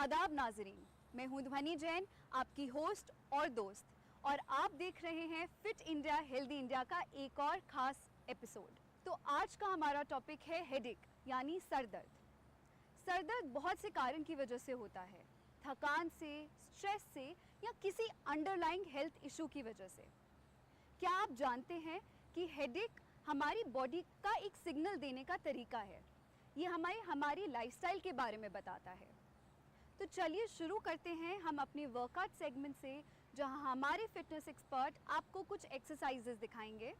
आदाब नाजरीन, मैं हूं ध्वनि जैन, आपकी होस्ट और दोस्त, और आप देख रहे हैं फिट इंडिया हेल्दी इंडिया का एक और ख़ास एपिसोड। तो आज का हमारा टॉपिक है हेडेक, यानी सर दर्द। सर दर्द बहुत से कारण की वजह से होता है, थकान से, स्ट्रेस से या किसी अंडरलाइंग हेल्थ इशू की वजह से। क्या आप जानते हैं कि हेडेक हमारी बॉडी का एक सिग्नल देने का तरीका है? ये हमारी लाइफस्टाइल के बारे में बताता है। तो चलिए शुरू करते हैं हम अपने वर्कआउट सेगमेंट से, जहां हमारे फिटनेस एक्सपर्ट आपको कुछ एक्सरसाइजेस दिखाएंगे।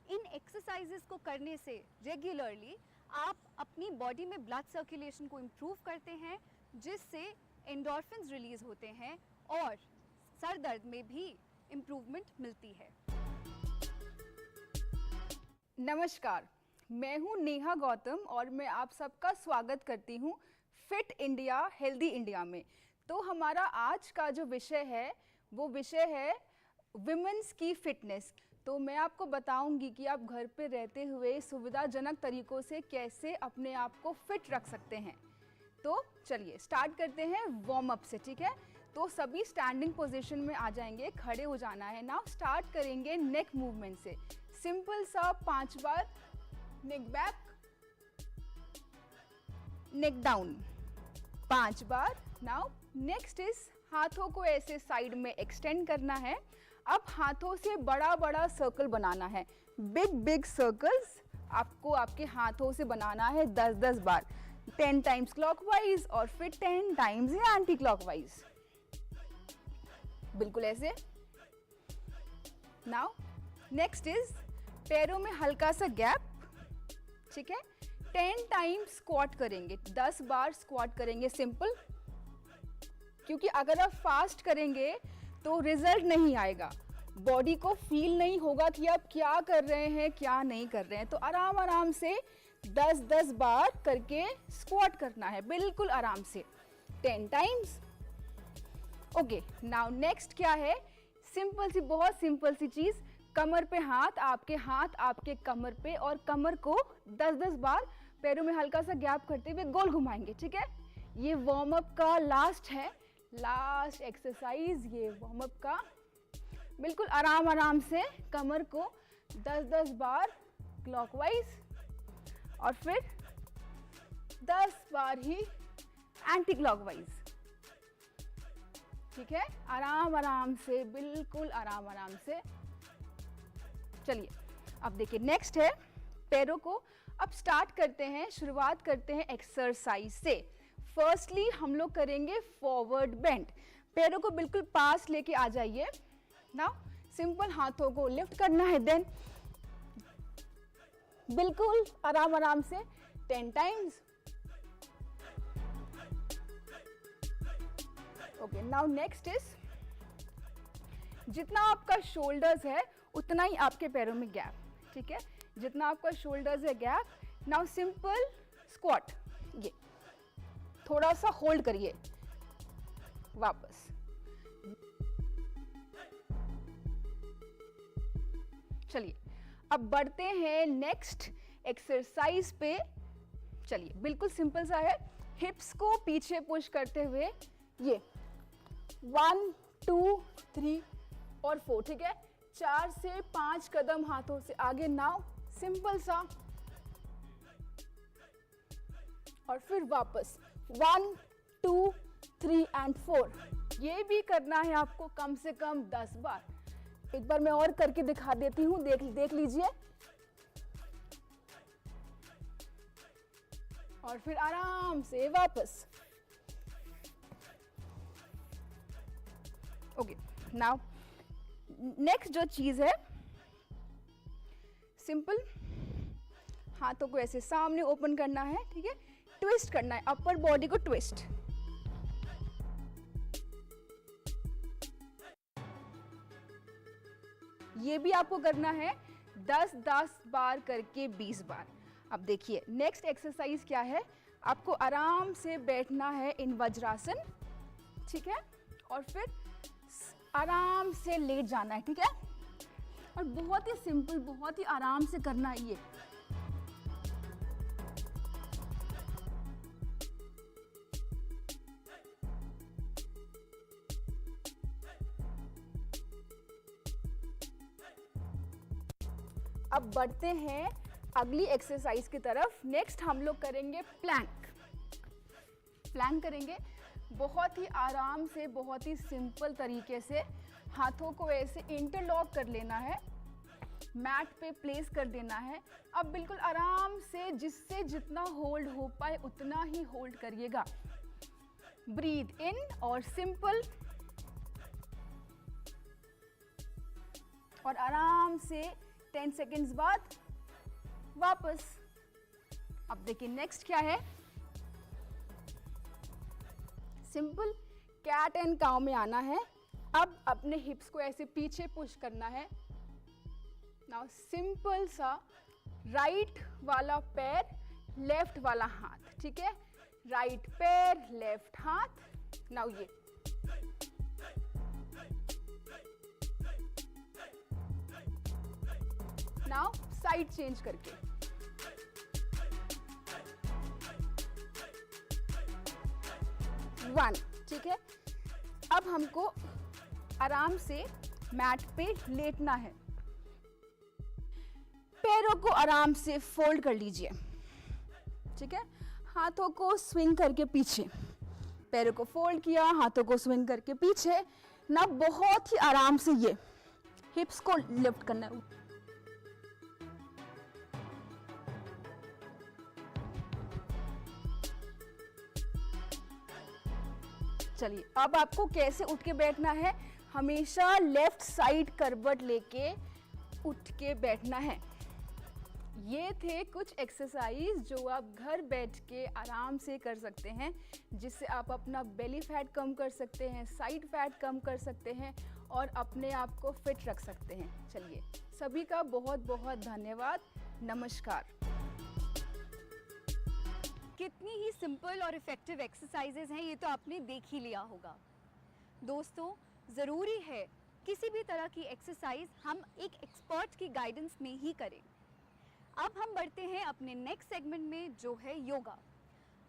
इन एक्सरसाइजेस को करने से रेगुलरली आप अपनी बॉडी में ब्लड सर्कुलेशन को इम्प्रूव करते हैं, जिससे एंडोर्फिन्स रिलीज होते हैं और सर दर्द में भी इम्प्रूवमेंट मिलती है। नमस्कार, मैं हूं नेहा गौतम और मैं आप सबका स्वागत करती हूं फिट इंडिया हेल्दी इंडिया में। तो हमारा आज का जो विषय है वो विषय है विमेंस की फिटनेस। तो मैं आपको बताऊंगी कि आप घर पे रहते हुए सुविधाजनक तरीकों से कैसे अपने आप को फिट रख सकते हैं। तो चलिए स्टार्ट करते हैं वार्म अप से, ठीक है? तो सभी स्टैंडिंग पोजीशन में आ जाएंगे, खड़े हो जाना है। नाउ स्टार्ट करेंगे नेक मूवमेंट से। सिंपल सा 5 बार नेक बैक, नेक डाउन, 5 बार। नाउ नेक्स्ट इज हाथों को ऐसे साइड में एक्सटेंड करना है। अब हाथों से बड़ा बड़ा सर्कल बनाना है, बिग बिग सर्कल्स आपको आपके हाथों से बनाना है 10-10 बार, 10 टाइम्स क्लॉकवाइज और फिर 10 टाइम्स एंटी क्लॉकवाइज, बिल्कुल ऐसे। नाउ नेक्स्ट इज पैरों में हल्का सा गैप, ठीक है? 10 टाइम्स स्क्वाट करेंगे, 10 बार स्क्वाट करेंगे सिंपल, क्योंकि अगर आप फास्ट करेंगे तो रिजल्ट नहीं आएगा, बॉडी को फील नहीं होगा कि आप क्या कर रहे हैं क्या नहीं कर रहे हैं। तो आराम आराम से 10-10 बार करके स्क्वाट करना है, बिल्कुल आराम से, 10 टाइम्स। ओके, नाउ नेक्स्ट क्या है? सिंपल सी, बहुत सिंपल सी चीज, कमर पे हाथ आपके कमर पे, और कमर को 10-10 बार पैरों में हल्का सा गैप करते हुए गोल घुमाएंगे, ठीक है? ये वार्म अप का लास्ट है, लास्ट एक्सरसाइज ये वार्म अप का। बिल्कुल आराम आराम से कमर को 10-10 बार क्लॉकवाइज और फिर 10 बार ही एंटी क्लॉकवाइज, ठीक है? आराम आराम से, बिल्कुल आराम आराम से। चलिए अब देखिए नेक्स्ट है पैरों को। अब स्टार्ट करते हैं, शुरुआत करते हैं एक्सरसाइज से। फर्स्टली हम लोग करेंगे फॉरवर्ड बेंड। पैरों को बिल्कुल पास लेके आ जाइए। नाउ सिंपल हाथों को लिफ्ट करना है, देन बिल्कुल आराम आराम से 10 times. Okay, now next is जितना आपका शोल्डर्स है उतना ही आपके पैरों में गैप, ठीक है? जितना आपका शोल्डर्स है गैप। नाउ सिंपल स्क्वाट, ये थोड़ा सा होल्ड करिए, वापस। चलिए अब बढ़ते हैं नेक्स्ट एक्सरसाइज पे। चलिए बिल्कुल सिंपल सा है, हिप्स को पीछे पुश करते हुए ये 1 2 3 और 4, ठीक है? 4 से 5 कदम हाथों से आगे। नाउ सिंपल सा, और फिर वापस 1 2 3 एंड 4। ये भी करना है आपको कम से कम 10 बार। एक बार मैं और करके दिखा देती हूँ, देख लीजिए। और फिर आराम से वापस। ओके, नाउ नेक्स्ट जो चीज है, सिंपल हाथों को ऐसे सामने ओपन करना है, ठीक है? ट्विस्ट करना है, अपर बॉडी को ट्विस्ट। ये भी आपको करना है 10-10 बार करके 20 बार। अब देखिए नेक्स्ट एक्सरसाइज क्या है? आपको आराम से बैठना है इन वज्रासन, ठीक है? और फिर आराम से लेट जाना है, ठीक है? और बहुत ही सिंपल, बहुत ही आराम से करना है ये। अब बढ़ते हैं अगली एक्सरसाइज की तरफ। नेक्स्ट हम लोग करेंगे प्लैंक। प्लैंक करेंगे बहुत ही आराम से, बहुत ही सिंपल तरीके से। हाथों को ऐसे इंटरलॉक कर लेना है, मैट पे प्लेस कर देना है। अब बिल्कुल आराम से, जिससे जितना होल्ड हो पाए उतना ही होल्ड करिएगा। ब्रीथ इन और सिंपल, और आराम से 10 सेकेंड्स बाद वापस। अब देखिए नेक्स्ट क्या है, सिंपल कैट एंड काउ में आना है। अब अपने हिप्स को ऐसे पीछे पुश करना है। नाउ सिंपल सा राइट वाला पैर, लेफ्ट वाला हाथ, ठीक है। राइट पैर, लेफ्ट हाथ। नाउ ये नाउ साइड चेंज करके। वन, ठीक है। अब हमको आराम से मैट पे लेटना है। पैरों को आराम से फोल्ड कर लीजिए, ठीक है। हाथों को स्विंग करके पीछे, पैरों को फोल्ड किया, हाथों को स्विंग करके पीछे। ना बहुत ही आराम से ये हिप्स को लिफ्ट करना है। चलिए, अब आपको कैसे उठ के बैठना है। हमेशा लेफ्ट साइड करवट लेके उठ के बैठना है। ये थे कुछ एक्सरसाइज जो आप घर बैठ के आराम से कर सकते हैं, जिससे आप अपना बेली फैट कम कर सकते हैं, साइड फैट कम कर सकते हैं और अपने आप को फिट रख सकते हैं। चलिए, सभी का बहुत बहुत धन्यवाद। नमस्कार। कितनी ही सिंपल और इफ़ेक्टिव एक्सरसाइजेज हैं, ये तो आपने देख ही लिया होगा। दोस्तों, ज़रूरी है किसी भी तरह की एक्सरसाइज हम एक एक्सपर्ट की गाइडेंस में ही करें। अब हम बढ़ते हैं अपने नेक्स्ट सेगमेंट में, जो है योगा।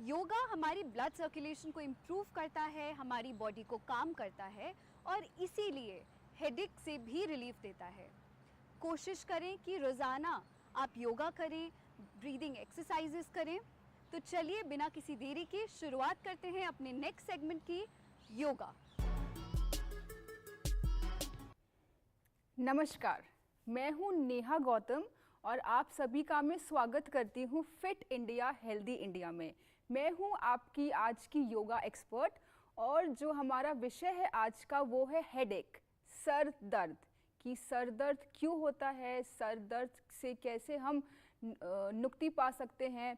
योगा हमारी ब्लड सर्कुलेशन को इम्प्रूव करता है, हमारी बॉडी को काम करता है और इसीलिए हेडेक से भी रिलीफ देता है। कोशिश करें कि रोज़ाना आप योगा करें, ब्रीदिंग एक्सरसाइजेस करें। तो चलिए, बिना किसी देरी के शुरुआत करते हैं अपने नेक्स्ट सेगमेंट की, योगा। नमस्कार, मैं हूं नेहा गौतम और आप सभी का मैं स्वागत करती हूं फिट इंडिया हेल्दी इंडिया में। मैं हूं आपकी आज की योगा एक्सपर्ट और जो हमारा विषय है आज का वो है हेडेक, सर दर्द। कि सर दर्द क्यों होता है, सर दर्द से कैसे हम मुक्ति पा सकते हैं।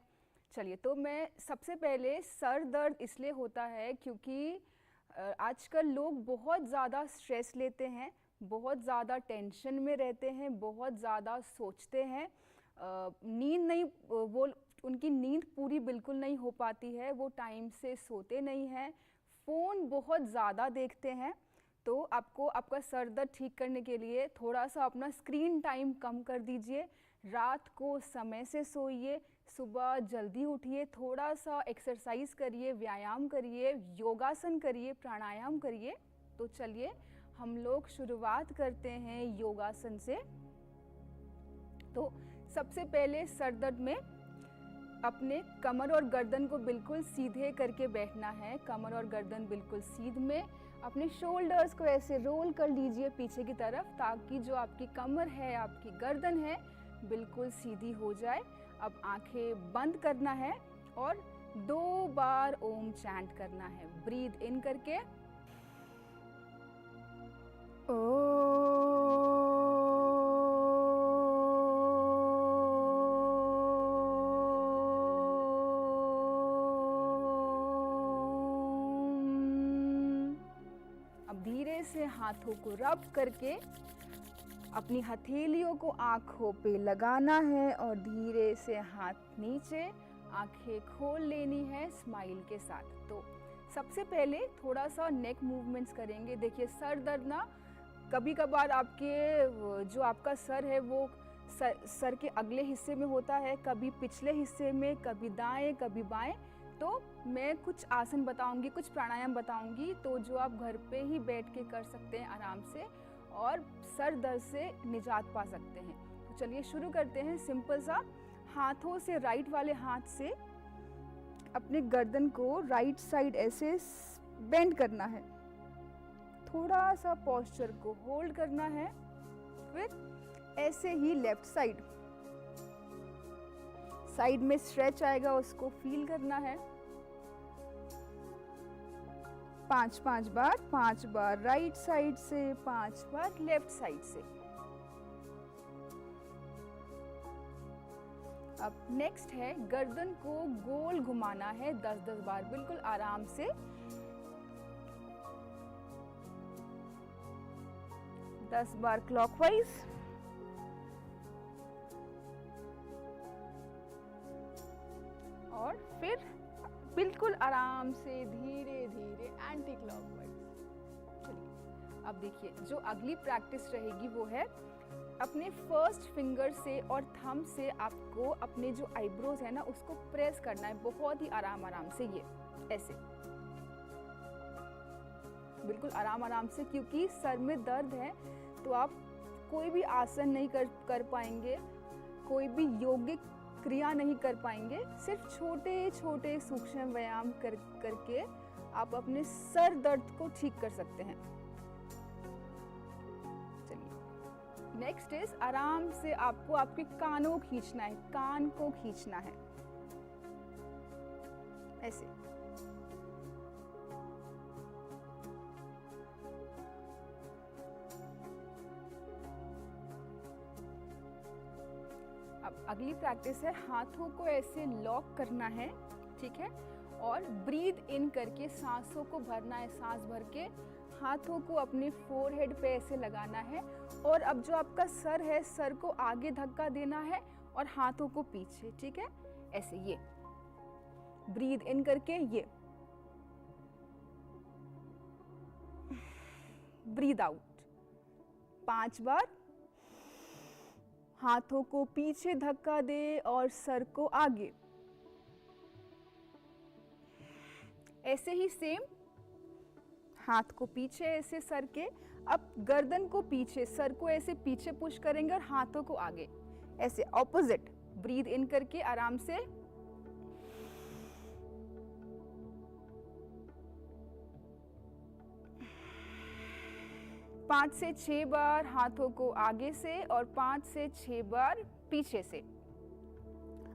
चलिए, तो मैं सबसे पहले, सर दर्द इसलिए होता है क्योंकि आजकल लोग बहुत ज़्यादा स्ट्रेस लेते हैं, बहुत ज़्यादा टेंशन में रहते हैं, बहुत ज़्यादा सोचते हैं। नींद नहीं, वो उनकी नींद पूरी बिल्कुल नहीं हो पाती है, वो टाइम से सोते नहीं हैं, फ़ोन बहुत ज़्यादा देखते हैं। तो आपको आपका सर दर्द ठीक करने के लिए थोड़ा सा अपना स्क्रीन टाइम कम कर दीजिए, रात को समय से सोइए, सुबह जल्दी उठिए, थोड़ा सा एक्सरसाइज करिए, व्यायाम करिए, योगासन करिए, प्राणायाम करिए। तो चलिए हम लोग शुरुआत करते हैं योगासन से। तो सबसे पहले सर दर्द में अपने कमर और गर्दन को बिल्कुल सीधे करके बैठना है। कमर और गर्दन बिल्कुल सीध में, अपने शोल्डर्स को ऐसे रोल कर लीजिए पीछे की तरफ, ताकि जो आपकी कमर है, आपकी गर्दन है, बिल्कुल सीधी हो जाए। अब आंखें बंद करना है और 2 बार ओम चैंट करना है। ब्रीथ इन करके अब धीरे से हाथों को रब करके अपनी हथेलियों को आंखों पे लगाना है और धीरे से हाथ नीचे, आंखें खोल लेनी है स्माइल के साथ। तो सबसे पहले थोड़ा सा नेक मूवमेंट्स करेंगे। देखिए, सर दर्द ना कभी कभार आपके जो आपका सर है वो सर के अगले हिस्से में होता है, कभी पिछले हिस्से में, कभी दाएं कभी बाएं। तो मैं कुछ आसन बताऊंगी, कुछ प्राणायाम बताऊंगी, तो जो आप घर पे ही बैठ के कर सकते हैं आराम से और सर दर्द से निजात पा सकते हैं। तो चलिए शुरू करते हैं। सिंपल सा हाथों से, राइट वाले हाथ से अपने गर्दन को राइट साइड ऐसे बेंड करना है, थोड़ा सा पोस्चर को होल्ड करना है, फिर ऐसे ही लेफ्ट साइड में स्ट्रेच आएगा, उसको फील करना है। 5 बार, 5 बार राइट साइड से, 5 बार लेफ्ट साइड से। अब नेक्स्ट है गर्दन को गोल घुमाना है 10-10 बार, बिल्कुल आराम से। दस बार क्लॉकवाइज, और फिर बिल्कुल आराम से धीरे धीरे एंटी क्लॉकवाइज। चलिए अब देखिए, जो अगली प्रैक्टिस रहेगी वो है अपने फर्स्ट फिंगर से और थंब से आपको अपने जो आईब्रोज है ना उसको प्रेस करना है बहुत ही आराम से, ये ऐसे बिल्कुल आराम से, क्योंकि सर में दर्द है तो आप कोई भी आसन नहीं कर पाएंगे, कोई भी यौगिक क्रिया नहीं कर पाएंगे। सिर्फ छोटे छोटे सूक्ष्म व्यायाम करके आप अपने सर दर्द को ठीक कर सकते हैं। चलिए नेक्स्ट इज, आराम से आपको आपके कानों को खींचना है, कान को खींचना है ऐसे। अब अगली प्रैक्टिस है, हाथों को ऐसे लॉक करना है, ठीक है, और ब्रीद इन करके सांसों को भरना है, सांस भर के हाथों को अपने फोरहेड पे ऐसे लगाना है। और अब जो आपका सर है, सर को आगे धक्का देना है और हाथों को पीछे, ठीक है, ऐसे। ये ब्रीद इन करके, ये ब्रीद आउट 5 बार। हाथों को पीछे धक्का दे और सर को आगे, ऐसे ही सेम, हाथ को पीछे ऐसे सर के। अब गर्दन को पीछे, सर को ऐसे पीछे पुश करेंगे और हाथों को आगे, ऐसे ऑपोजिट। ब्रीद इन करके आराम से, पाँच से 6 बार हाथों को आगे से और 5 से 6 बार पीछे से।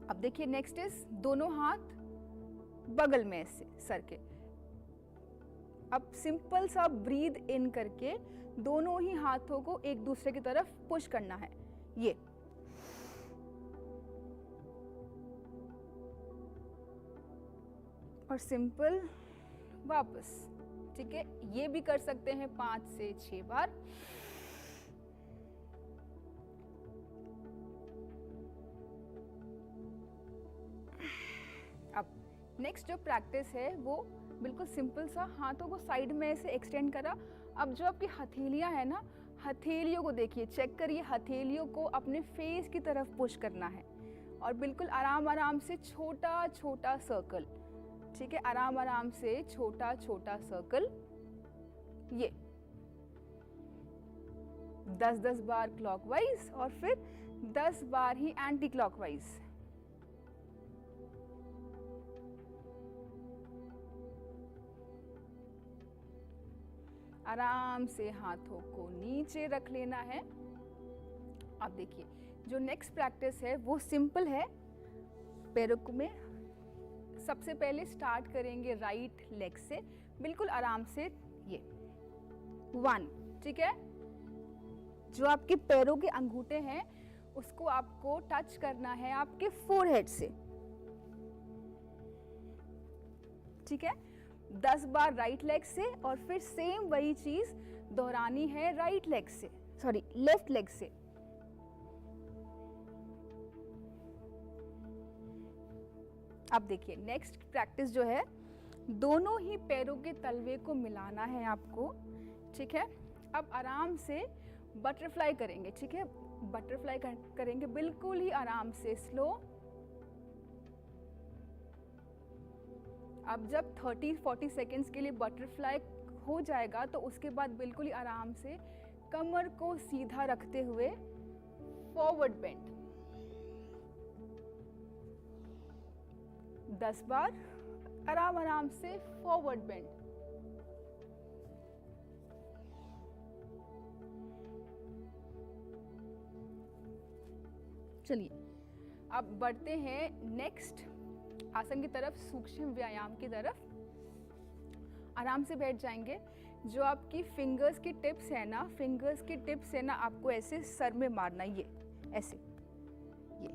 अब देखिए नेक्स्ट इज, दोनों हाथ बगल में ऐसे सर के। अब सिंपल सा ब्रीद इन करके दोनों ही हाथों को एक दूसरे की तरफ पुश करना है, ये। और सिंपल वापस, ठीक है। ये भी कर सकते हैं 5 से 6 बार। अब नेक्स्ट जो प्रैक्टिस है वो बिल्कुल सिंपल सा, हाथों को साइड में ऐसे एक्सटेंड करा। अब जो आपकी हथेलियां है ना, हथेलियों को देखिए, चेक करिए, हथेलियों को अपने फेस की तरफ पुश करना है और बिल्कुल आराम से छोटा छोटा सर्कल, ठीक है, आराम से छोटा छोटा सर्कल, ये 10-10 बार क्लॉकवाइज और फिर 10 बार ही एंटी क्लॉकवाइज। आराम से हाथों को नीचे रख लेना है। अब देखिए जो नेक्स्ट प्रैक्टिस है वो सिंपल है। पैरों में सबसे पहले स्टार्ट करेंगे राइट लेग से, बिल्कुल आराम से, ये 1, ठीक है। जो आपके पैरों के अंगूठे हैं उसको आपको टच करना है आपके फोरहेड से, ठीक है। 10 बार राइट लेग से और फिर सेम वही चीज दोहरानी है राइट लेग से, सॉरी लेफ्ट लेग से। अब देखिए नेक्स्ट प्रैक्टिस जो है, दोनों ही पैरों के तलवे को मिलाना है आपको, ठीक है। अब आराम से बटरफ्लाई करेंगे, ठीक है, बटरफ्लाई करेंगे बिल्कुल ही आराम से, स्लो। अब जब 30-40 सेकेंड्स के लिए बटरफ्लाई हो जाएगा तो उसके बाद बिल्कुल ही आराम से कमर को सीधा रखते हुए फॉरवर्ड बेंड। 10 बार आराम आराम से फॉरवर्ड बेंड। चलिए अब बढ़ते हैं नेक्स्ट आसन की तरफ, सूक्ष्म व्यायाम की तरफ। आराम से बैठ जाएंगे। जो आपकी फिंगर्स की टिप्स है ना, फिंगर्स की टिप्स है ना, आपको ऐसे सर में मारना, ये ऐसे, ये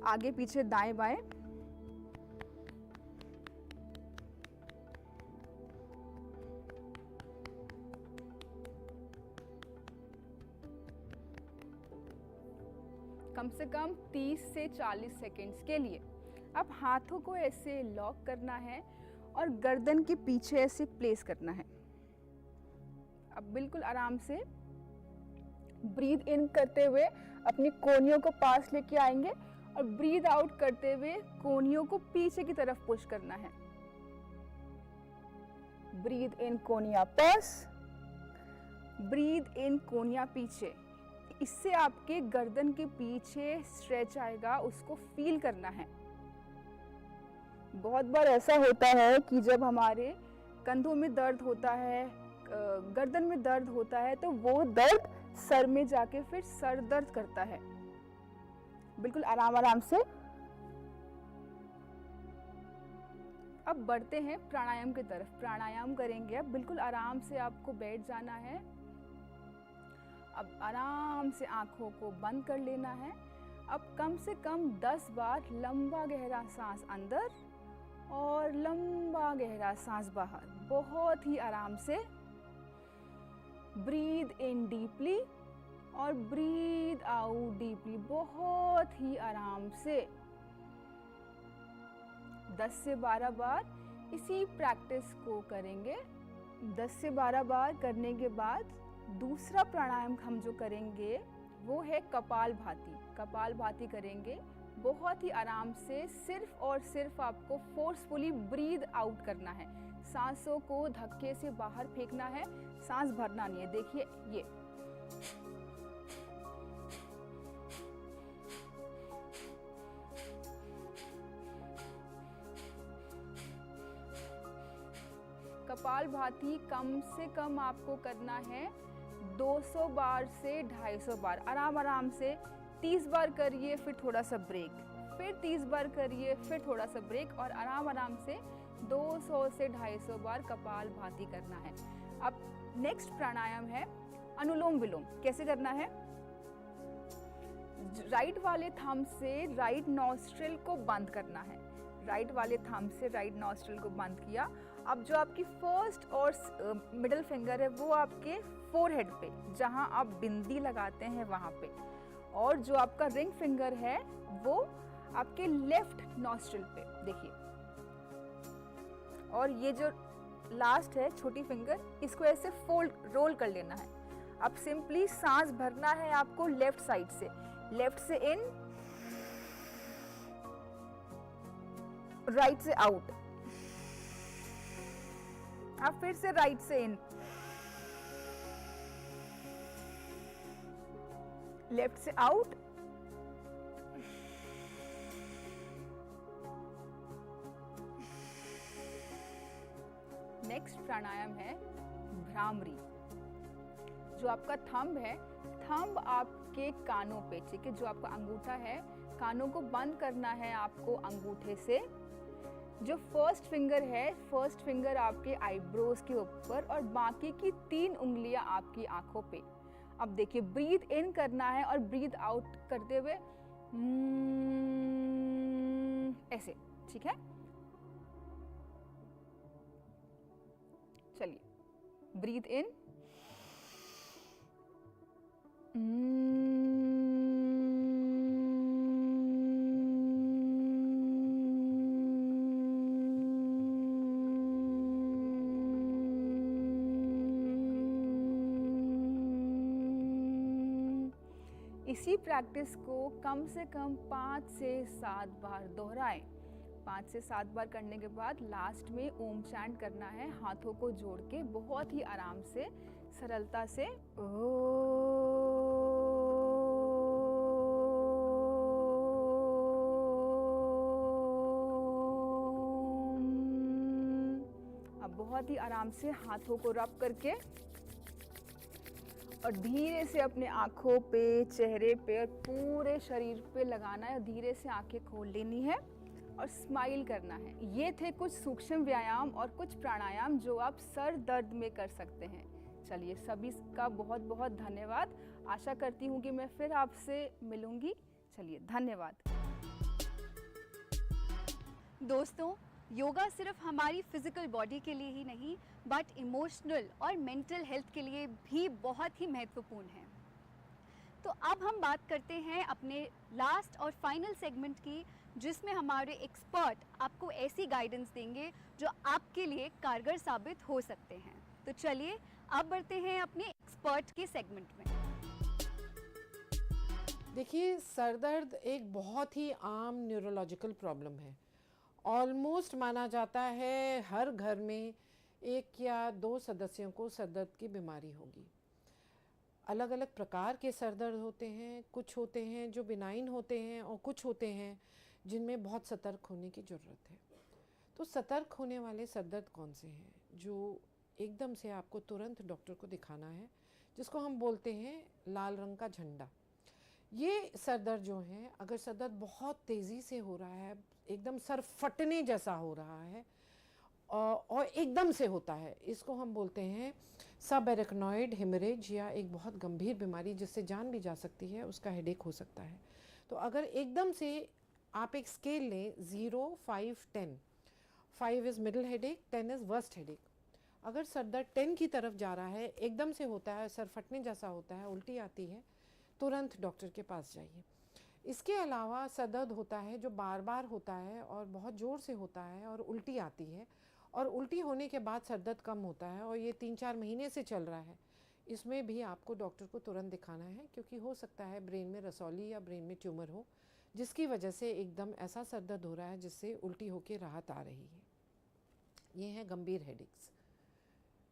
आगे पीछे दाएं बाएं। कम से कम 30 से 40 सेकेंड्स के लिए। अब हाथों को ऐसे लॉक करना है और गर्दन के पीछे ऐसे प्लेस करना है। अब बिल्कुल आराम से ब्रीद इन करते हुए अपनी कोहनियों को पास लेके आएंगे और ब्रीद आउट करते हुए कोहनियों को पीछे की तरफ पुश करना है। Breathe in, कोहनियां pass, breathe in, कोहनियां पीछे। इससे आपके गर्दन के पीछे स्ट्रेच आएगा, उसको फील करना है। बहुत बार ऐसा होता है कि जब हमारे कंधों में दर्द होता है, गर्दन में दर्द होता है, तो वो दर्द सर में जाके फिर सर दर्द करता है। बिल्कुल आराम आराम से। अब बढ़ते हैं प्राणायाम की तरफ। प्राणायाम करेंगे अब। बिल्कुल आराम से आपको बैठ जाना है। अब आराम से आंखों को बंद कर लेना है। अब कम से कम 10 बार लंबा गहरा सांस अंदर और लंबा गहरा सांस बाहर, बहुत ही आराम से। ब्रीद इन डीपली और ब्रीद आउट डीपली, बहुत ही आराम से। 10 से 12 बार इसी प्रैक्टिस को करेंगे। 10 से 12 बार करने के बाद दूसरा प्राणायाम हम जो करेंगे वो है कपालभाति। कपालभाति करेंगे बहुत ही आराम से। सिर्फ और सिर्फ आपको फोर्सफुली ब्रीद आउट करना है। सांसों को धक्के से बाहर फेंकना है, सांस भरना नहीं है। देखिए ये कपालभाति कम से कम आपको करना है 200 बार से 250 बार। आराम आराम से 30 बार करिए, फिर थोड़ा सा ब्रेक, फिर 30 बार करिए, फिर थोड़ा सा ब्रेक, और आराम आराम से 200 से 250 बार कपालभाति करना है। अब नेक्स्ट प्राणायाम है अनुलोम विलोम। कैसे करना है? राइट वाले थंब से राइट नॉस्ट्रिल को बंद करना है। राइट वाले थंब से राइट नॉस्ट्रिल को बंद किया। अब जो आपकी फर्स्ट और मिडिल फिंगर है वो आपके फोरहेड पे, जहां आप बिंदी लगाते हैं वहां पे, और जो आपका रिंग फिंगर है वो आपके लेफ्ट नॉस्ट्रिल पे, देखिए। और ये जो लास्ट है छोटी फिंगर, इसको ऐसे फोल्ड रोल कर लेना है। अब सिंपली सांस भरना है आपको लेफ्ट साइड से, लेफ्ट से इन, राइट से आउट। अब फिर से राइट से इन, लेफ्ट से आउट, नेक्स्ट प्राणायाम है भ्रामरी। जो आपका थंब है, थंब आपके कानों पे, ठीक है, जो आपका अंगूठा है, कानों को बंद करना है आपको अंगूठे से। जो फर्स्ट फिंगर है, फर्स्ट फिंगर आपके आईब्रोज के ऊपर, और बाकी की 3 उंगलियां आपकी आंखों पे। अब देखिए, ब्रीथ इन करना है और ब्रीथ आउट करते हुए ऐसे, ठीक है। चलिए, ब्रीथ इन, इसी प्रैक्टिस को कम से कम 5 से 7 बार दोहराएं। 5 से 7 बार करने के बाद लास्ट में ओम चैंट करना है, हाथों को जोड़ के बहुत ही आराम से, सरलता से। ओम। बहुत ही आराम से हाथों को रब करके और धीरे से अपने आँखों पे, चेहरे पे और पूरे शरीर पे लगाना है। धीरे से आंखें खोल लेनी है और स्माइल करना है। ये थे कुछ सूक्ष्म व्यायाम और कुछ प्राणायाम जो आप सर दर्द में कर सकते हैं। चलिए, सभी का बहुत बहुत धन्यवाद। आशा करती हूँ कि मैं फिर आपसे मिलूंगी। चलिए, धन्यवाद। दोस्तों, योगा सिर्फ हमारी फिजिकल बॉडी के लिए ही नहीं बट इमोशनल और मेंटल हेल्थ के लिए भी बहुत ही महत्वपूर्ण है। तो अब हम बात करते हैं अपने लास्ट और फाइनल सेगमेंट की, जिसमें हमारे एक्सपर्ट आपको ऐसी गाइडेंस देंगे जो आपके लिए कारगर साबित हो सकते हैं। तो चलिए अब बढ़ते हैं अपने एक्सपर्ट के सेगमेंट में। देखिए, सर दर्द एक बहुत ही आम न्यूरोलॉजिकल प्रॉब्लम है। ऑलमोस्ट माना जाता है हर घर में 1 या 2 सदस्यों को सर दर्द की बीमारी होगी। अलग अलग प्रकार के सर दर्द होते हैं। कुछ होते हैं जो बिनाइन होते हैं और कुछ होते हैं जिनमें बहुत सतर्क होने की ज़रूरत है। तो सतर्क होने वाले सर दर्द कौन से हैं जो एकदम से आपको तुरंत डॉक्टर को दिखाना है, जिसको हम बोलते हैं लाल रंग का झंडा। ये सर दर्द जो है, अगर सर दर्द बहुत तेज़ी से हो रहा है, एकदम सर फटने जैसा हो रहा है और एकदम से होता है, इसको हम बोलते हैं सब एरेक्नॉइड हेमरेज, या एक बहुत गंभीर बीमारी जिससे जान भी जा सकती है, उसका हेडेक हो सकता है। तो अगर एकदम से आप एक स्केल लें 0, 5, 10, 5 is middle headache, 10 is worst headache. अगर सर दर्द 10 की तरफ जा रहा है, एकदम से होता है, सर फटने जैसा होता है, उल्टी आती है, तुरंत डॉक्टर के पास जाइए। इसके अलावा सर दर्द होता है जो बार बार होता है और बहुत ज़ोर से होता है और उल्टी आती है, और उल्टी होने के बाद सर दर्द कम होता है और ये 3-4 महीने से चल रहा है। इसमें भी आपको डॉक्टर को तुरंत दिखाना है, क्योंकि हो सकता है ब्रेन में रसौली या ब्रेन में ट्यूमर हो, जिसकी वजह से एकदम ऐसा सर दर्द हो रहा है जिससे उल्टी होकर राहत आ रही है। ये हैं गंभीर हेडेक्स।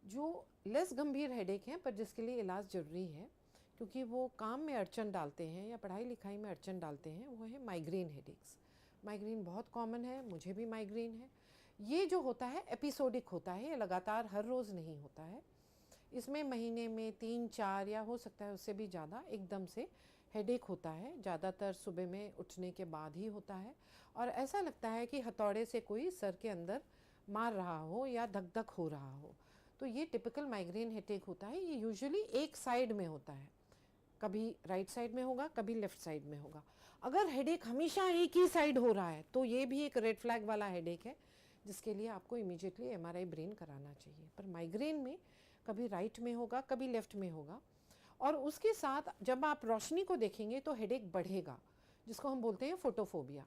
जो लेस गंभीर हेडेक हैं पर जिसके लिए इलाज ज़रूरी है, क्योंकि वो काम में अड़चन डालते हैं या पढ़ाई लिखाई में अड़चन डालते हैं, वो है माइग्रेन हेडेक्स। माइग्रेन बहुत कॉमन है, मुझे भी माइग्रेन है। ये जो होता है एपिसोडिक होता है, ये लगातार हर रोज़ नहीं होता है। इसमें महीने में 3-4 या हो सकता है उससे भी ज़्यादा एकदम से हेडेक होता है। ज़्यादातर सुबह में उठने के बाद ही होता है और ऐसा लगता है कि हथौड़े से कोई सर के अंदर मार रहा हो या धक धक हो रहा हो। तो ये टिपिकल माइग्रेन हेडेक होता है। ये यूजुअली एक साइड में होता है, कभी राइट साइड में होगा, कभी लेफ़्ट साइड में होगा। अगर हेडेक हमेशा एक ही साइड हो रहा है तो ये भी एक रेड फ्लैग वाला हेडेक है, जिसके लिए आपको इमीडिएटली एमआरआई ब्रेन कराना चाहिए। पर माइग्रेन में कभी राइट में होगा, कभी लेफ़्ट में होगा, और उसके साथ जब आप रोशनी को देखेंगे तो हेडेक बढ़ेगा, जिसको हम बोलते हैं फोटोफोबिया।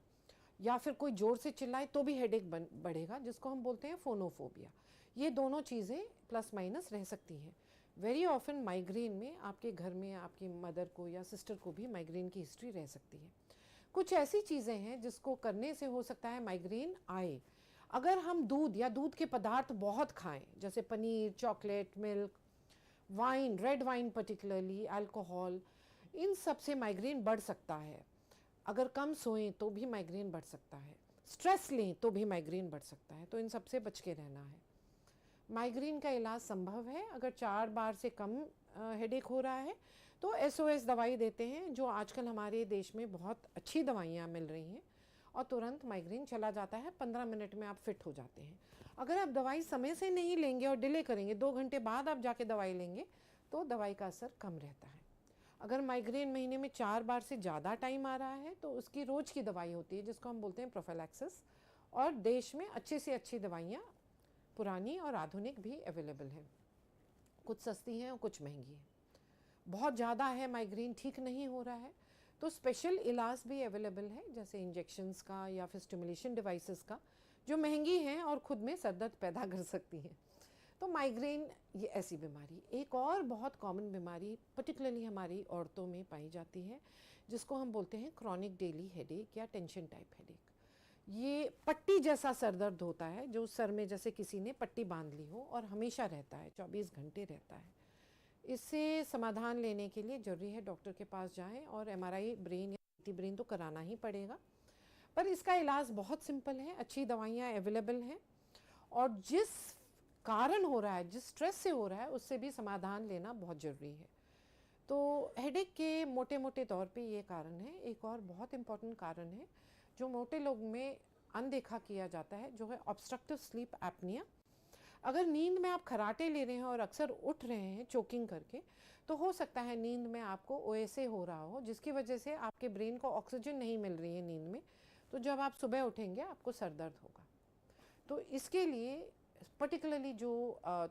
या फिर कोई ज़ोर से चिल्लाए तो भी हेडेक बढ़ेगा, जिसको हम बोलते हैं फोनोफोबिया। ये दोनों चीज़ें प्लस माइनस रह सकती हैं। वेरी ऑफन माइग्रेन में आपके घर में आपकी मदर को या सिस्टर को भी माइग्रेन की हिस्ट्री रह सकती है। कुछ ऐसी चीज़ें हैं जिसको करने से हो सकता है माइग्रेन आए। अगर हम दूध या दूध के पदार्थ बहुत खाएं, जैसे paneer, chocolate, milk, wine, red wine particularly, alcohol, इन सब से माइग्रेन बढ़ सकता है। अगर कम सोएं तो भी माइग्रेन बढ़ सकता है। स्ट्रेस लें तो भी माइग्रेन बढ़ सकता है। तो इन सब से बच के रहना है। माइग्रेन का इलाज संभव है। अगर 4 बार से कम हेडेक हो रहा है तो SOS दवाई देते हैं, जो आजकल हमारे देश में बहुत अच्छी दवाइयाँ मिल रही हैं, और तुरंत माइग्रेन चला जाता है। 15 मिनट में आप फिट हो जाते हैं। अगर आप दवाई समय से नहीं लेंगे और डिले करेंगे, 2 घंटे बाद आप जाके दवाई लेंगे, तो दवाई का असर कम रहता है। अगर माइग्रेन महीने में 4 बार से ज़्यादा टाइम आ रहा है तो उसकी रोज़ की दवाई होती है, जिसको हम बोलते हैं प्रोफिलैक्सिस। और देश में अच्छे से अच्छी दवाइयाँ पुरानी और आधुनिक भी अवेलेबल हैं। कुछ सस्ती हैं और कुछ महंगी हैं। बहुत ज़्यादा है माइग्रेन, ठीक नहीं हो रहा है, तो स्पेशल इलाज भी अवेलेबल है, जैसे इंजेक्शन्स का या फिर स्टिमुलेशन डिवाइसेस का, जो महंगी हैं और ख़ुद में सर दर्द पैदा कर सकती हैं। तो माइग्रेन ये ऐसी बीमारी। एक और बहुत कॉमन बीमारी पर्टिकुलरली हमारी औरतों में पाई जाती है, जिसको हम बोलते हैं क्रॉनिक डेली हेडेक या टेंशन टाइप हेडेक। ये पट्टी जैसा सर दर्द होता है, जो सर में जैसे किसी ने पट्टी बांध ली हो, और हमेशा रहता है, 24 घंटे रहता है। इससे समाधान लेने के लिए ज़रूरी है डॉक्टर के पास जाएं, और MRI ब्रेन या CT ब्रेन तो कराना ही पड़ेगा। पर इसका इलाज बहुत सिंपल है, अच्छी दवाइयाँ अवेलेबल हैं, और जिस कारण हो रहा है, जिस स्ट्रेस से हो रहा है, उससे भी समाधान लेना बहुत ज़रूरी है। तो हेडेक के मोटे मोटे तौर पे ये कारण है। एक और बहुत इम्पॉर्टेंट कारण है जो मोटे लोग में अनदेखा किया जाता है, जो है ऑब्स्ट्रक्टिव स्लीप एपनिया। अगर नींद में आप खराटे ले रहे हैं और अक्सर उठ रहे हैं चोकिंग करके, तो हो सकता है नींद में आपको ओएसए हो रहा हो, जिसकी वजह से आपके ब्रेन को ऑक्सीजन नहीं मिल रही है नींद में। तो जब आप सुबह उठेंगे आपको सर दर्द होगा। तो इसके लिए पर्टिकुलरली जो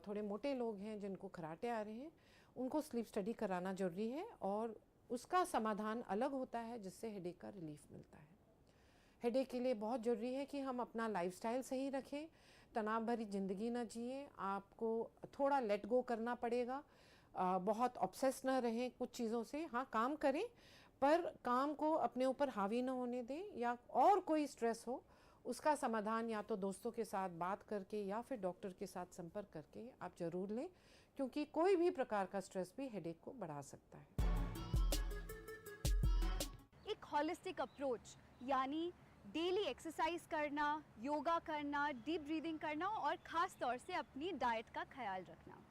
थोड़े मोटे लोग हैं जिनको खराटे आ रहे हैं, उनको स्लीप स्टडी कराना ज़रूरी है, और उसका समाधान अलग होता है जिससे हेडेक का रिलीफ मिलता है। हेडेक के लिए बहुत ज़रूरी है कि हम अपना लाइफस्टाइल सही रखें, तनाव भरी ज़िंदगी ना जिए। आपको थोड़ा लेट गो करना पड़ेगा, बहुत ऑब्सेस ना रहें कुछ चीज़ों से। हाँ, काम करें, पर काम को अपने ऊपर हावी ना होने दें, या और कोई स्ट्रेस हो उसका समाधान या तो दोस्तों के साथ बात करके या फिर डॉक्टर के साथ संपर्क करके आप ज़रूर लें, क्योंकि कोई भी प्रकार का स्ट्रेस भी हेडेक को बढ़ा सकता है। एक हॉलिस्टिक अप्रोच, यानी डेली एक्सरसाइज करना, योगा करना, डीप ब्रीदिंग करना और ख़ास तौर से अपनी डाइट का ख्याल रखना।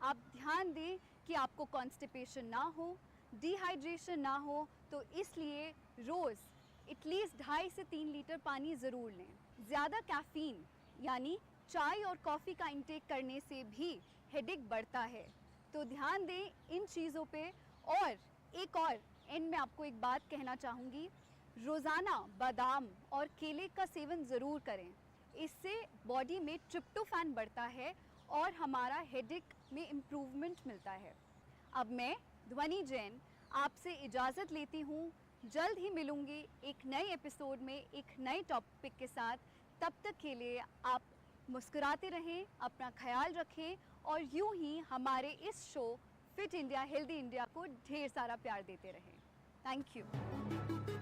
आप ध्यान दें कि आपको कॉन्स्टिपेशन ना हो, डिहाइड्रेशन ना हो, तो इसलिए रोज़ एटलीस्ट 2.5 से 3 लीटर पानी ज़रूर लें। ज़्यादा कैफ़ीन यानी चाय और कॉफ़ी का इंटेक करने से भी हेडेक बढ़ता है, तो ध्यान दें इन चीज़ों पे। और एक और एंड में आपको एक बात कहना चाहूँगी, रोज़ाना बादाम और केले का सेवन ज़रूर करें। इससे बॉडी में ट्रिप्टोफैन बढ़ता है और हमारा हेडेक में इम्प्रूवमेंट मिलता है। अब मैं ध्वनि जैन आपसे इजाज़त लेती हूँ। जल्द ही मिलूँगी एक नए एपिसोड में एक नए टॉपिक के साथ। तब तक के लिए आप मुस्कुराते रहें, अपना ख्याल रखें और यूं ही हमारे इस show fit India healthy India को ढेर सारा प्यार देते रहें। Thank you.